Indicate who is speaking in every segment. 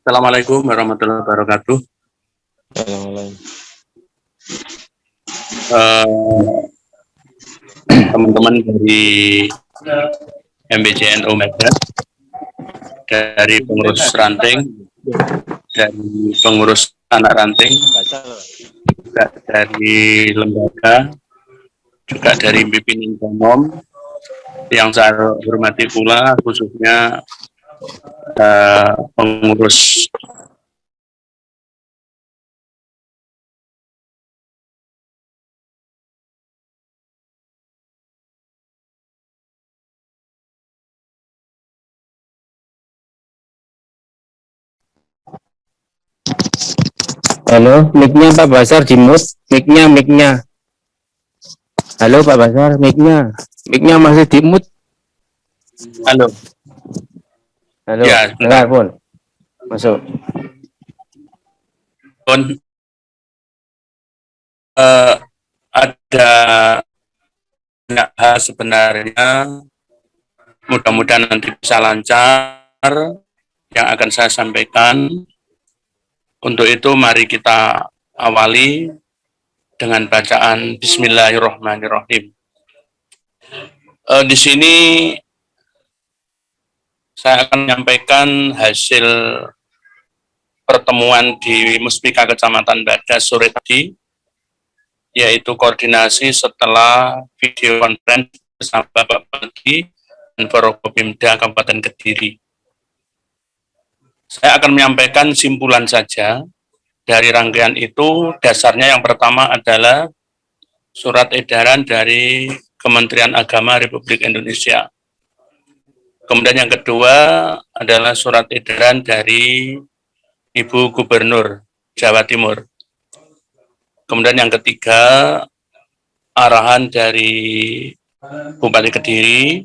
Speaker 1: Assalamualaikum warahmatullahi wabarakatuh. Teman-teman dari MBCNU Medan, dari pengurus ranting, dari pengurus anak ranting, juga dari lembaga, juga dari pimpinan umum, yang saya hormati pula khususnya pengurus
Speaker 2: Halo, mic-nya Pak Basar di mute, mic-nya. Halo Pak Basar, mic-nya masih di mute.
Speaker 1: Halo.
Speaker 2: Halo,
Speaker 1: Ya,
Speaker 2: dengar pun. Masuk.
Speaker 1: Pun ada hal sebenarnya, mudah-mudahan nanti bisa lancar yang akan saya sampaikan. Untuk itu mari kita awali dengan bacaan Bismillahirrahmanirrahim. Di sini saya akan menyampaikan hasil pertemuan di Muspika Kecamatan Badas sore tadi, yaitu koordinasi setelah video conference bersama Bapak Bagi dan Forkopimda Kabupaten Kediri. Saya akan menyampaikan simpulan saja dari rangkaian itu. Dasarnya yang pertama adalah surat edaran dari Kementerian Agama Republik Indonesia. Kemudian yang kedua adalah surat edaran dari Ibu Gubernur Jawa Timur. Kemudian yang ketiga, arahan dari Bupati Kediri.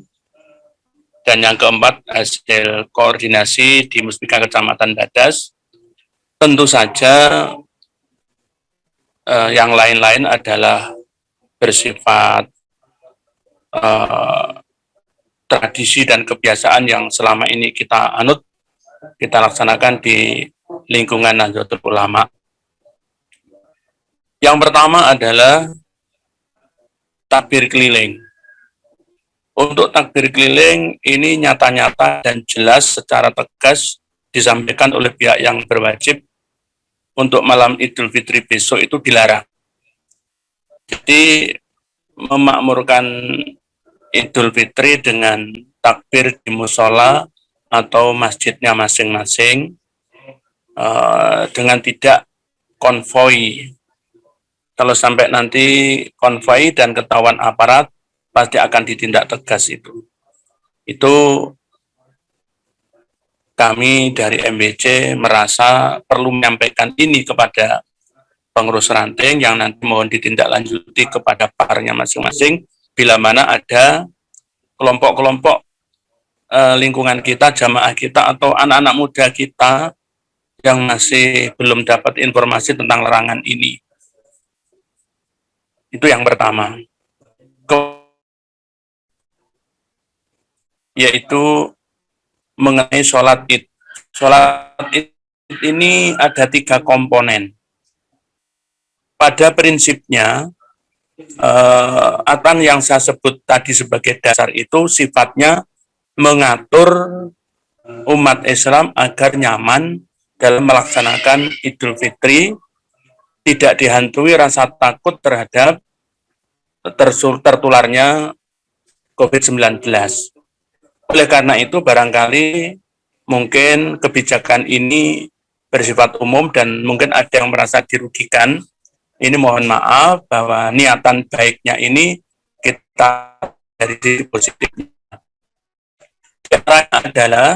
Speaker 1: Dan yang keempat, hasil koordinasi di Muspika Kecamatan Badas. Tentu saja yang lain-lain adalah bersifat tradisi dan kebiasaan yang selama ini kita anut, kita laksanakan di lingkungan Nahdlatul Ulama. Yang pertama adalah takbir keliling. Untuk takbir keliling ini nyata-nyata dan jelas secara tegas disampaikan oleh pihak yang berwajib untuk malam Idul Fitri besok itu dilarang. Jadi memakmurkan Idul Fitri dengan takbir di musola atau masjidnya masing-masing dengan tidak konvoi. Kalau sampai nanti konvoi dan ketahuan aparat, pasti akan ditindak tegas itu. Itu kami dari MBC merasa perlu menyampaikan ini kepada pengurus ranting yang nanti mohon ditindaklanjuti kepada parnya masing-masing bila mana ada kelompok-kelompok lingkungan kita, jamaah kita atau anak-anak muda kita yang masih belum dapat informasi tentang larangan ini. Itu yang pertama. Yaitu mengenai sholat id. Sholat id ini ada 3 komponen. Pada prinsipnya, aturan yang saya sebut tadi sebagai dasar itu sifatnya mengatur umat Islam agar nyaman dalam melaksanakan Idul Fitri, tidak dihantui rasa takut terhadap tertularnya COVID-19. Oleh karena itu barangkali mungkin kebijakan ini bersifat umum dan mungkin ada yang merasa dirugikan. Ini mohon maaf bahwa niatan baiknya ini kita dari sisi positifnya. Caranya adalah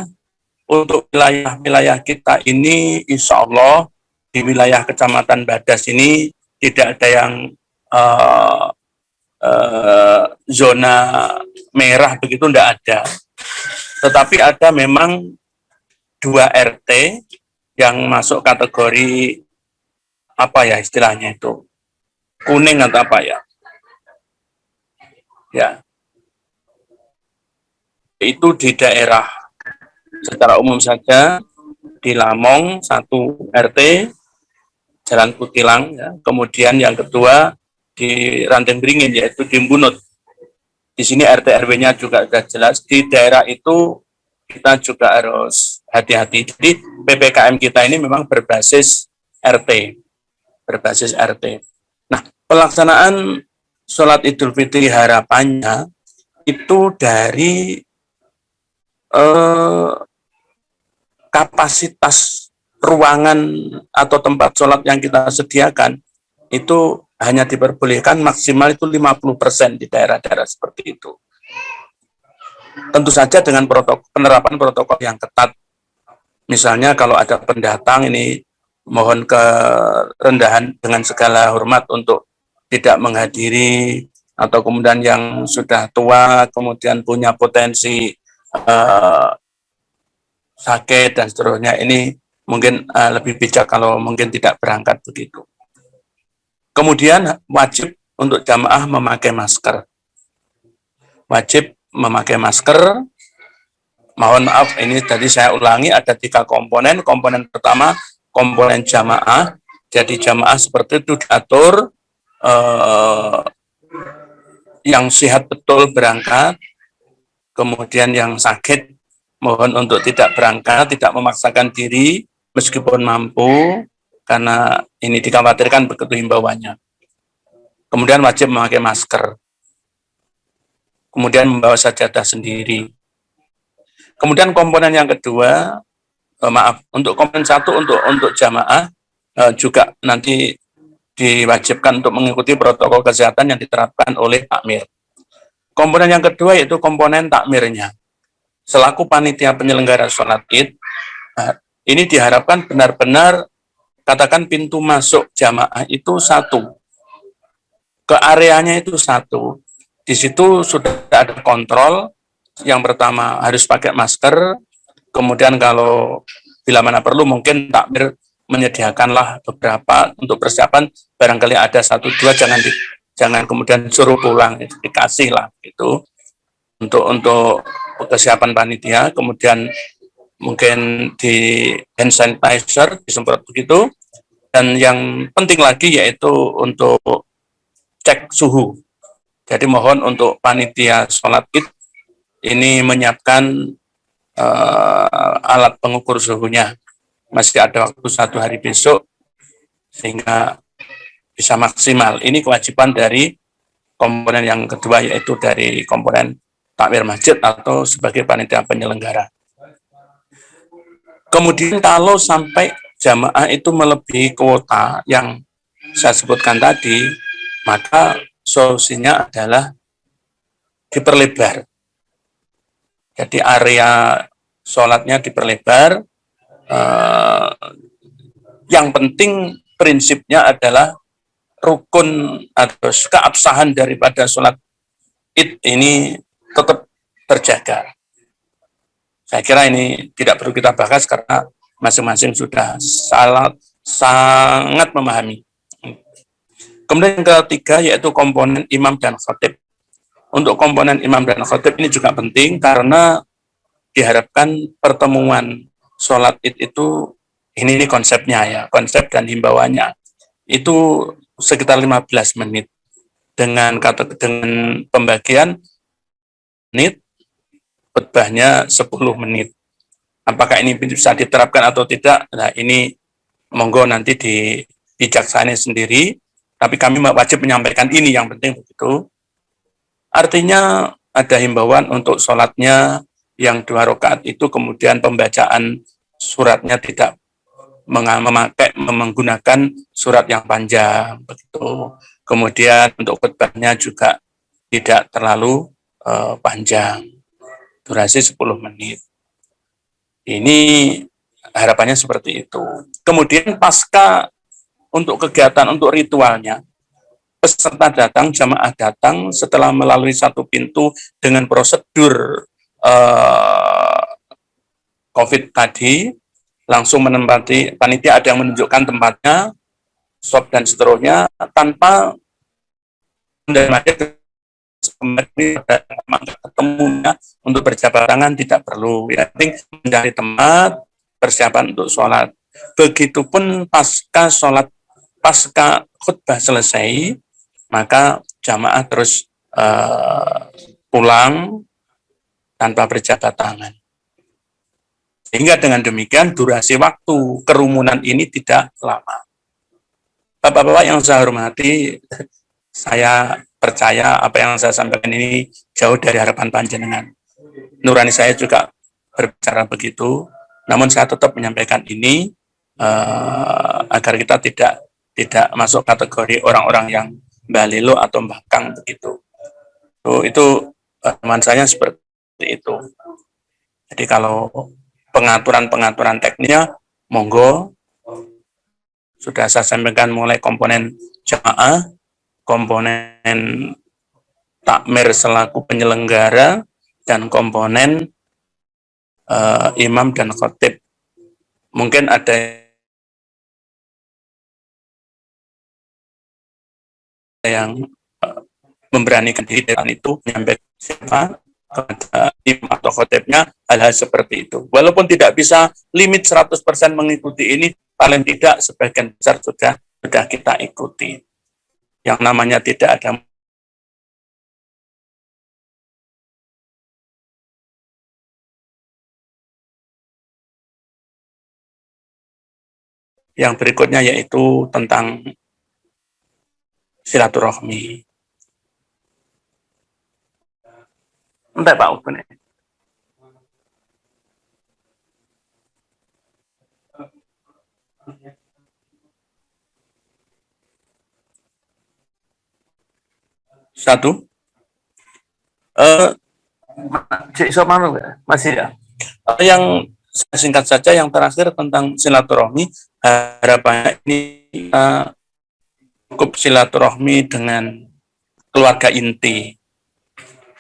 Speaker 1: untuk wilayah-wilayah kita ini insya Allah di wilayah Kecamatan Badas ini tidak ada yang zona merah begitu, tidak ada. Tetapi ada memang 2 RT yang masuk kategori apa ya istilahnya itu, kuning atau apa ya. Ya. Itu di daerah secara umum saja, di Lamong 1 RT, Jalan Kutilang, ya. Kemudian yang kedua di Ranteng Beringin, yaitu di Mbunut. Di sini RT RW-nya juga sudah jelas. Di daerah itu kita juga harus hati-hati. Jadi PPKM kita ini memang berbasis RT, berbasis RT. Nah, pelaksanaan sholat Idul Fitri harapannya itu dari kapasitas ruangan atau tempat sholat yang kita sediakan itu hanya diperbolehkan maksimal itu 50% di daerah-daerah seperti itu. Tentu saja dengan penerapan protokol yang ketat. Misalnya kalau ada pendatang ini mohon kerendahan dengan segala hormat untuk tidak menghadiri, atau kemudian yang sudah tua kemudian punya potensi sakit dan seterusnya, ini mungkin lebih bijak kalau mungkin tidak berangkat begitu. Kemudian wajib untuk jamaah memakai masker. Wajib memakai masker. Mohon maaf, ini tadi saya ulangi, ada 3 komponen. Komponen pertama, komponen jamaah. Jadi jamaah seperti itu diatur, yang sehat betul berangkat, kemudian yang sakit mohon untuk tidak berangkat, tidak memaksakan diri meskipun mampu, karena ini dikhawatirkan begitu himbauannya. Kemudian wajib memakai masker. Kemudian membawa sajadah sendiri. Kemudian komponen yang kedua, untuk komponen 1 untuk jamaah juga nanti diwajibkan untuk mengikuti protokol kesehatan yang diterapkan oleh takmir. Komponen yang kedua yaitu komponen takmirnya. Selaku panitia penyelenggara sholat Id, ini diharapkan benar-benar, katakan pintu masuk jamaah itu 1, ke areanya itu 1. Di situ sudah ada kontrol. Yang pertama harus pakai masker. Kemudian kalau bila mana perlu mungkin takmir menyediakanlah beberapa untuk persiapan. Barangkali ada 1, 2, jangan kemudian suruh pulang, itu dikasih lah itu untuk kesiapan panitia. Kemudian mungkin di hand sanitizer disemprot begitu. Dan yang penting lagi yaitu untuk cek suhu. Jadi mohon untuk panitia sholat Id ini menyiapkan alat pengukur suhunya. Masih ada waktu 1 hari besok sehingga bisa maksimal. Ini kewajiban dari komponen yang kedua, yaitu dari komponen takmir masjid atau sebagai panitia penyelenggara. Kemudian kalau sampai jamaah itu melebihi kuota yang saya sebutkan tadi, maka solusinya adalah diperlebar. Jadi area sholatnya diperlebar. Yang penting prinsipnya adalah rukun atau keabsahan daripada sholat Id ini tetap terjaga. Saya kira ini tidak perlu kita bahas karena masing-masing sudah sangat memahami. Kemudian yang ketiga yaitu komponen imam dan khatib. Untuk komponen imam dan khatib ini juga penting karena diharapkan pertemuan sholat Id itu, ini konsepnya ya, konsep dan himbauannya, itu sekitar 15 menit. Dengan pembagian menit, khutbahnya 10 menit. Apakah ini bisa diterapkan atau tidak? Nah, ini monggo nanti dibijaksanakan sendiri. Tapi kami wajib menyampaikan ini, yang penting begitu. Artinya ada himbauan untuk sholatnya yang 2 rakaat itu, kemudian pembacaan suratnya tidak menggunakan surat yang panjang begitu. Kemudian untuk khutbahnya juga tidak terlalu panjang, durasi 10 menit. Ini harapannya seperti itu. Kemudian pasca untuk kegiatan, untuk ritualnya, peserta datang, jamaah datang setelah melalui 1 pintu dengan prosedur COVID tadi, langsung menempati, panitia ada yang menunjukkan tempatnya, shop dan seterusnya, tanpa kembali ketemunya untuk berjabat tangan tidak perlu. Yang penting mencari tempat persiapan untuk sholat. Begitupun pasca khutbah selesai, maka jamaah terus pulang tanpa berjabat tangan. Sehingga dengan demikian durasi waktu kerumunan ini tidak lama. Bapak-bapak yang saya hormati, saya percaya apa yang saya sampaikan ini jauh dari harapan panjenengan. Nurani saya juga berbicara begitu, namun saya tetap menyampaikan ini agar kita tidak masuk kategori orang-orang yang balelo atau mbangkang begitu. Itu teman saya seperti itu. Jadi kalau pengaturan teknisnya, monggo. Sudah saya sampaikan mulai komponen jamaah, komponen takmir selaku penyelenggara, dan komponen imam dan khotib. Mungkin ada yang memberanikan diri dengan itu, menyampaikan siapa kepada imam atau khotibnya hal-hal seperti itu. Walaupun tidak bisa limit 100% mengikuti ini, paling tidak sebagian besar sudah kita ikuti. Yang namanya tidak ada yang berikutnya yaitu tentang silaturahmi. Entah Pak Ubun. Satu. Masih ya. Yang singkat saja yang terakhir tentang silaturahmi, harapannya ini cukup silaturahmi dengan keluarga inti.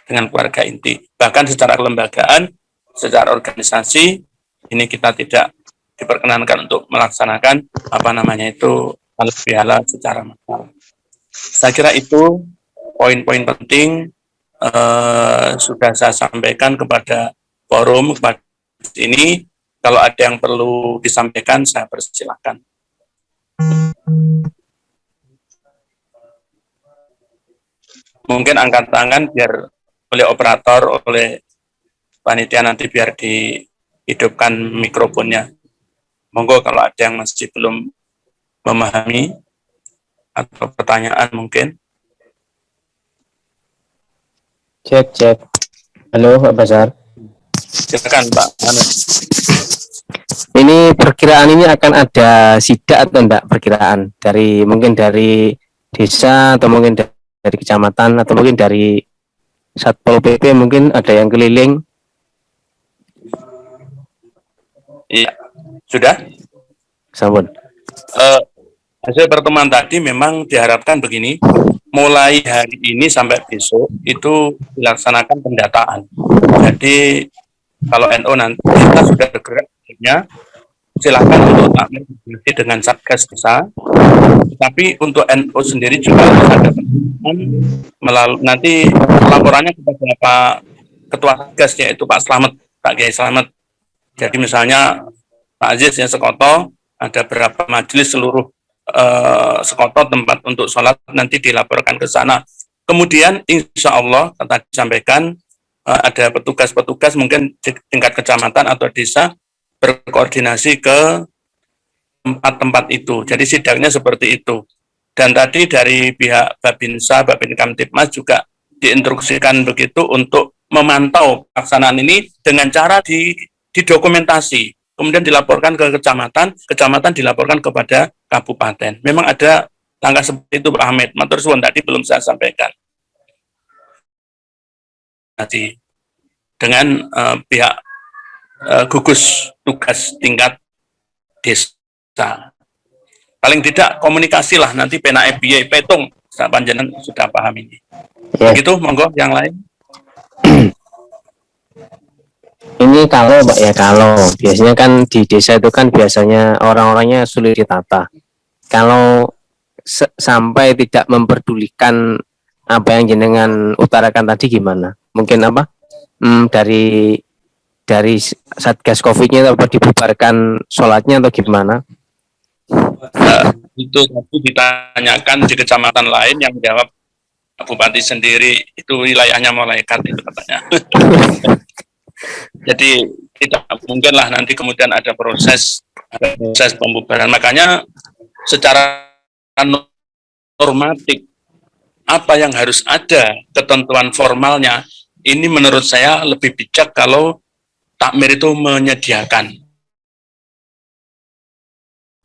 Speaker 1: Bahkan secara kelembagaan, secara organisasi, ini kita tidak diperkenankan untuk melaksanakan halal bihalal secara massal. Saya kira itu poin-poin penting sudah saya sampaikan kepada forum, kepada ini. Kalau ada yang perlu disampaikan, saya persilakan. Mungkin angkat tangan biar oleh operator, oleh panitia nanti biar dihidupkan mikrofonnya. Monggo kalau ada yang masih belum memahami atau pertanyaan mungkin.
Speaker 2: Cek. Halo Pak Basar.
Speaker 1: Silakan Pak.
Speaker 2: Ini perkiraan ini akan ada sidak atau enggak perkiraan mungkin dari desa atau mungkin dari kecamatan atau mungkin dari Satpol PP, mungkin ada yang keliling?
Speaker 1: Iya, sudah.
Speaker 2: Sampun.
Speaker 1: Hasil pertemuan tadi memang diharapkan begini, mulai hari ini sampai besok itu dilaksanakan pendataan. Jadi kalau NU nanti kita sudah bergerak, silakan untuk takmir dengan Satgas desa. Tapi untuk NU sendiri juga harus ada melalui nanti laporannya kepada Pak Ketua Satgas, yaitu Pak Kiai Slamet. Jadi misalnya Pak Aziz yang Sekoto, ada berapa majelis seluruh Sekoto tempat untuk sholat nanti dilaporkan ke sana. Kemudian insya Allah tadi disampaikan ada petugas-petugas mungkin di tingkat kecamatan atau desa berkoordinasi ke tempat-tempat itu. Jadi sidangnya seperti itu. Dan tadi dari pihak Babinsa, Babin Kamtibmas juga diinstruksikan begitu untuk memantau pelaksanaan ini dengan cara didokumentasi. Kemudian dilaporkan ke kecamatan dilaporkan kepada kabupaten. Memang ada langkah seperti itu Pak Ahmed. Matur suwun tadi belum saya sampaikan. Tadi dengan pihak gugus tugas tingkat desa. Paling tidak komunikasi lah nanti pena FBI petung. Panjenengan sudah paham ini. Ya. Begitu, monggo yang lain.
Speaker 2: Ini kalau Pak ya, kalau biasanya kan di desa itu kan biasanya orang-orangnya sulit ditata. Kalau sampai tidak memperdulikan apa yang jenengan utarakan tadi gimana? Mungkin apa? Dari Satgas Covid-nya apa dibubarkan sholatnya atau gimana?
Speaker 1: Itu tadi ditanyakan di kecamatan lain yang menjawab Bupati sendiri itu wilayahnya malaikat itu katanya. Jadi tidak mungkin lah nanti kemudian ada proses pembubaran. Makanya secara normatif apa yang harus ada ketentuan formalnya ini menurut saya lebih bijak kalau takmir itu menyediakan.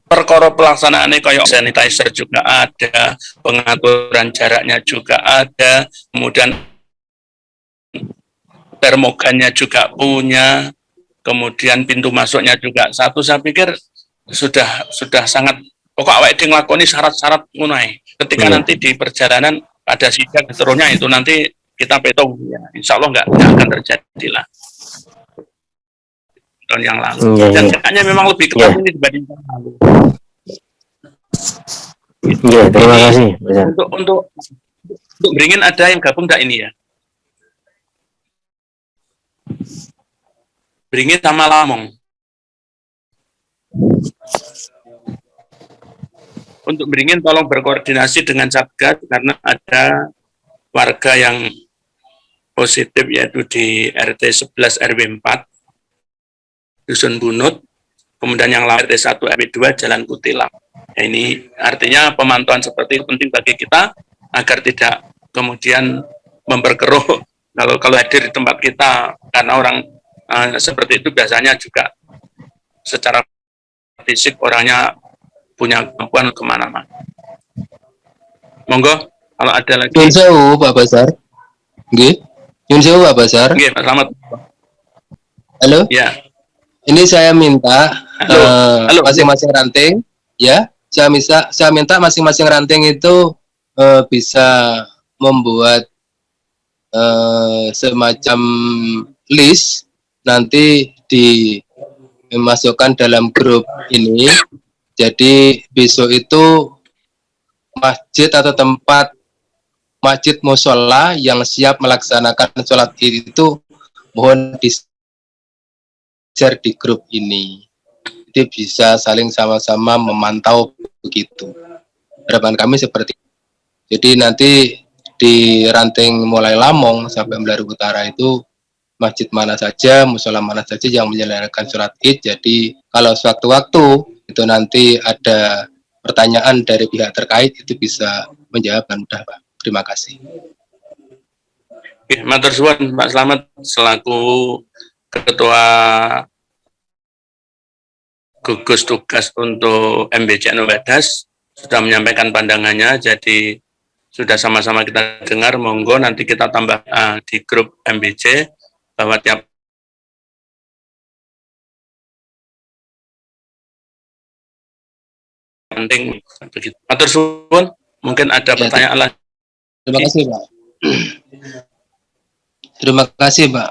Speaker 1: Perkara pelaksanaannya kayak sanitizer juga ada, pengaturan jaraknya juga ada, kemudian termogannya juga punya, kemudian pintu masuknya juga satu. Saya pikir sudah sangat pokok awake dhewe nglakoni syarat-syarat ngono. Ketika nanti di perjalanan ada sidak seterusnya itu nanti kita petung ya. Insya Allah nggak akan terjadi lah tahun yang lalu. Dan hanya memang lebih ketat ini dibandingkan lalu.
Speaker 2: Iya, terima kasih.
Speaker 1: Untuk Beringin ada yang gabung enggak ini ya? Beringin sama Lamong. Untuk Beringin tolong berkoordinasi dengan Satgas karena ada warga yang positif yaitu di RT 11 RW 4 Dusun Bunut, kemudian yang lain RT 1 RW 2 Jalan Kutilang. Nah, ini artinya pemantauan seperti itu penting bagi kita agar tidak kemudian memperkeruh kalau hadir di tempat kita karena orang seperti itu biasanya juga secara fisik orangnya punya kemampuan kemana-mana. Monggo kalau ada lagi.
Speaker 3: Nyun sewu Pak Basar. Nggih. Nyun sewu Pak Basar.
Speaker 1: Nggih, selamat.
Speaker 3: Halo?
Speaker 1: Ya.
Speaker 3: Ini saya minta masing-masing ranting ya. Saya minta masing-masing ranting itu bisa membuat semacam list nanti dimasukkan dalam grup ini. Jadi besok itu masjid atau tempat masjid musola yang siap melaksanakan sholat Id itu mohon di-share di grup ini. Jadi bisa saling sama-sama memantau begitu. Harapan kami seperti itu. Jadi nanti di ranting mulai Lamong sampai Melaru Utara itu masjid mana saja, musola mana saja yang menyelenggarakan sholat Id. Jadi kalau sewaktu-waktu itu nanti ada pertanyaan dari pihak terkait itu bisa menjawab dengan mudah, Pak. Terima kasih.
Speaker 1: Matur suwun Pak Slamet selaku Ketua gugus tugas untuk MBC Wadas sudah menyampaikan pandangannya, jadi sudah sama-sama kita dengar. Monggo nanti kita tambah di grup MBC bahwa tiap penting begitu. Matur suwun, mungkin ada pertanyaan lagi.
Speaker 3: Terima kasih, Pak. Terima kasih, Pak.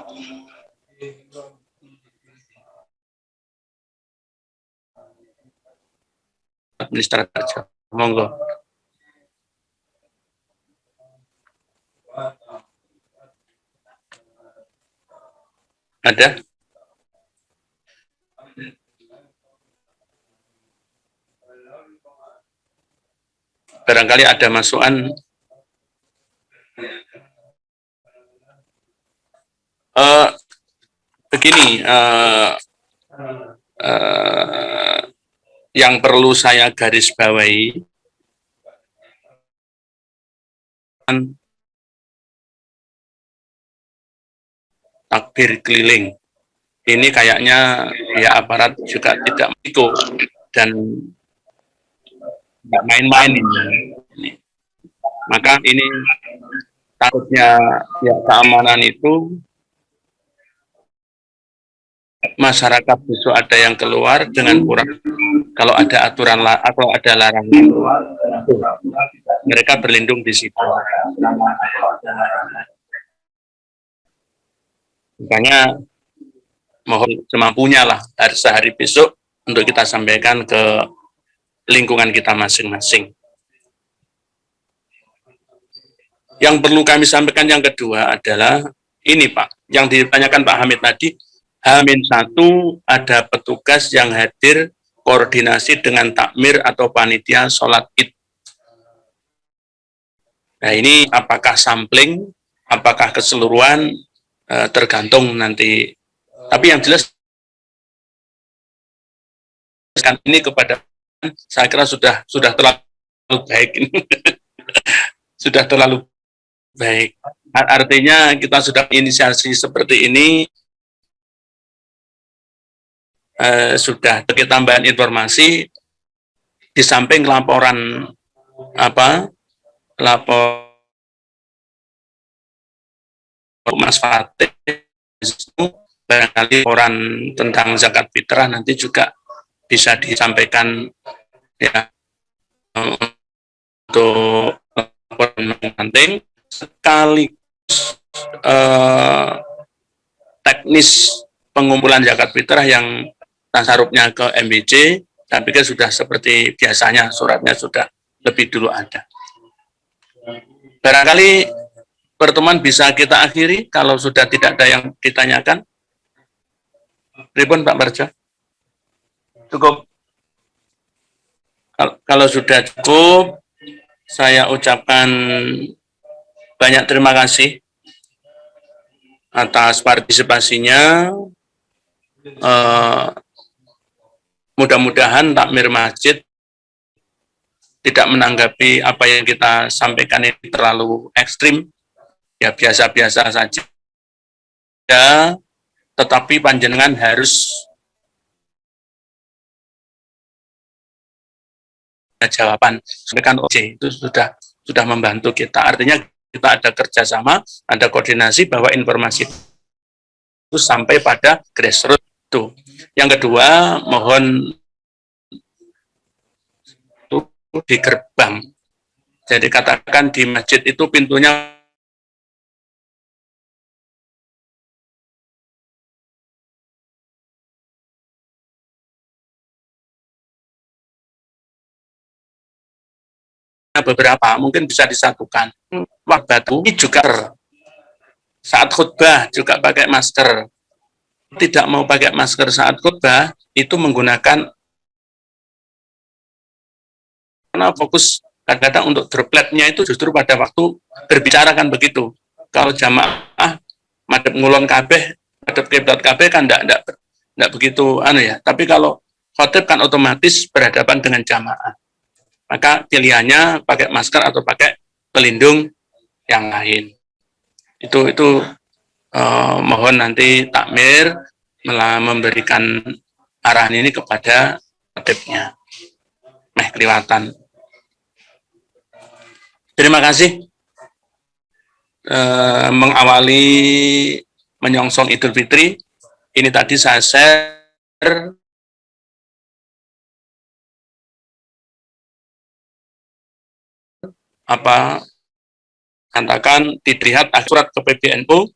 Speaker 1: Administrator, monggo. Ada? Barangkali ada masukan. Begini, yang perlu saya garis bawahi, takbir keliling. Ini kayaknya ya aparat juga tidak ikut dan nggak main-main ini. Maka ini takutnya ya keamanan itu masyarakat besok ada yang keluar dengan kurang, kalau ada aturan atau ada larangan mereka berlindung di situ. Makanya mohon semampunya lah sehari besok untuk kita sampaikan ke lingkungan kita masing-masing. Yang perlu kami sampaikan yang kedua adalah ini Pak, yang ditanyakan Pak Hamid tadi, H-1 ada petugas yang hadir koordinasi dengan takmir atau panitia sholat id. Nah ini apakah sampling, apakah keseluruhan, tergantung nanti. Tapi yang jelas ini kepada saya kira sudah terlalu baik. Sudah terlalu baik. Artinya kita sudah inisiasi seperti ini, sudah sedikit tambahan informasi di samping laporan lapor Mas Fatih, barangkali laporan tentang zakat fitrah nanti juga bisa disampaikan ya untuk laporan penting sekaligus teknis pengumpulan zakat fitrah yang tasarufnya ke MBC, saya pikir sudah seperti biasanya, suratnya sudah lebih dulu ada. Barangkali pertemuan bisa kita akhiri kalau sudah tidak ada yang ditanyakan. Pripun Pak Barjo? Cukup? Kalau sudah cukup, saya ucapkan banyak terima kasih atas partisipasinya. Mudah-mudahan takmir masjid tidak menanggapi apa yang kita sampaikan ini terlalu ekstrim, ya biasa-biasa saja. Ya, tetapi panjenengan harus jawaban. Sampaikan OJ itu sudah membantu kita. Artinya kita ada kerjasama, ada koordinasi bahwa informasi itu sampai pada grassroots itu. Yang kedua, mohon di gerbang. Jadi katakan di masjid itu pintunya beberapa, mungkin bisa disatukan. Batu ini juga saat khutbah juga pakai masker. Tidak mau pakai masker saat khutbah itu menggunakan, karena fokus kadang-kadang untuk dropletnya itu justru pada waktu berbicara kan begitu. Kalau jamaah madhep ngulon kabeh, madhep kiblat kabeh kan enggak begitu ya. Tapi kalau khotib kan otomatis berhadapan dengan jamaah. Maka pilihannya pakai masker atau pakai pelindung yang lain. Itu mohon nanti takmir memberikan arahan ini kepada khotibnya. Kelihatan. Terima kasih mengawali menyongsong Idul Fitri. Ini tadi saya share katakan dilihat surat ke PBNU.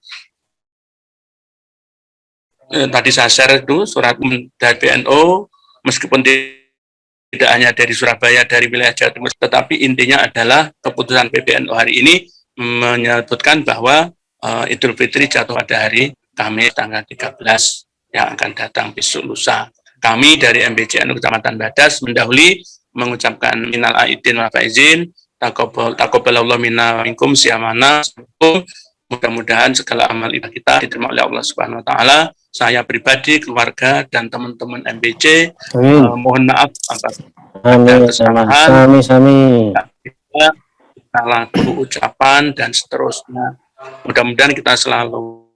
Speaker 1: Tadi saya share itu surat dari PBNU, meskipun tidak hanya dari Surabaya, dari wilayah Jawa Timur, tetapi intinya adalah keputusan PBNU hari ini menyebutkan bahwa Idul Fitri jatuh pada hari Kamis tanggal 13 yang akan datang besok lusa. Kami dari MBCNU Kecamatan Badas mendahului mengucapkan minal aidin wal faizin, taqabbalallahu minna wa minkum siyamana. Mudah-mudahan segala amal ibadah kita diterima oleh Allah Subhanahu wa taala. Saya pribadi, keluarga dan teman-teman MBC mohon maaf atas kesalahan, salah ucapan dan seterusnya. Mudah-mudahan kita selalu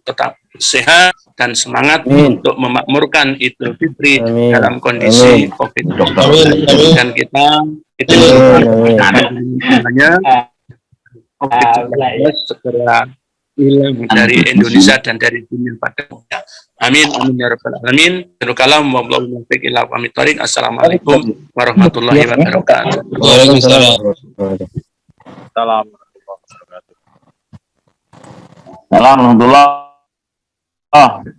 Speaker 1: tetap sehat dan semangat untuk memakmurkan Idul Fitri dalam kondisi COVID-19 dan kita itu hanya COVID-19 segera hilang dari Indonesia dan dari dunia pada umumnya. Amin amin ya rabbal alamin. Kalam wallahu muwaffiq ila aqwamit thoriq. Assalamualaikum warahmatullahi wabarakatuh.
Speaker 3: Waalaikumsalam.
Speaker 4: Assalamualaikum warahmatullahi wabarakatuh.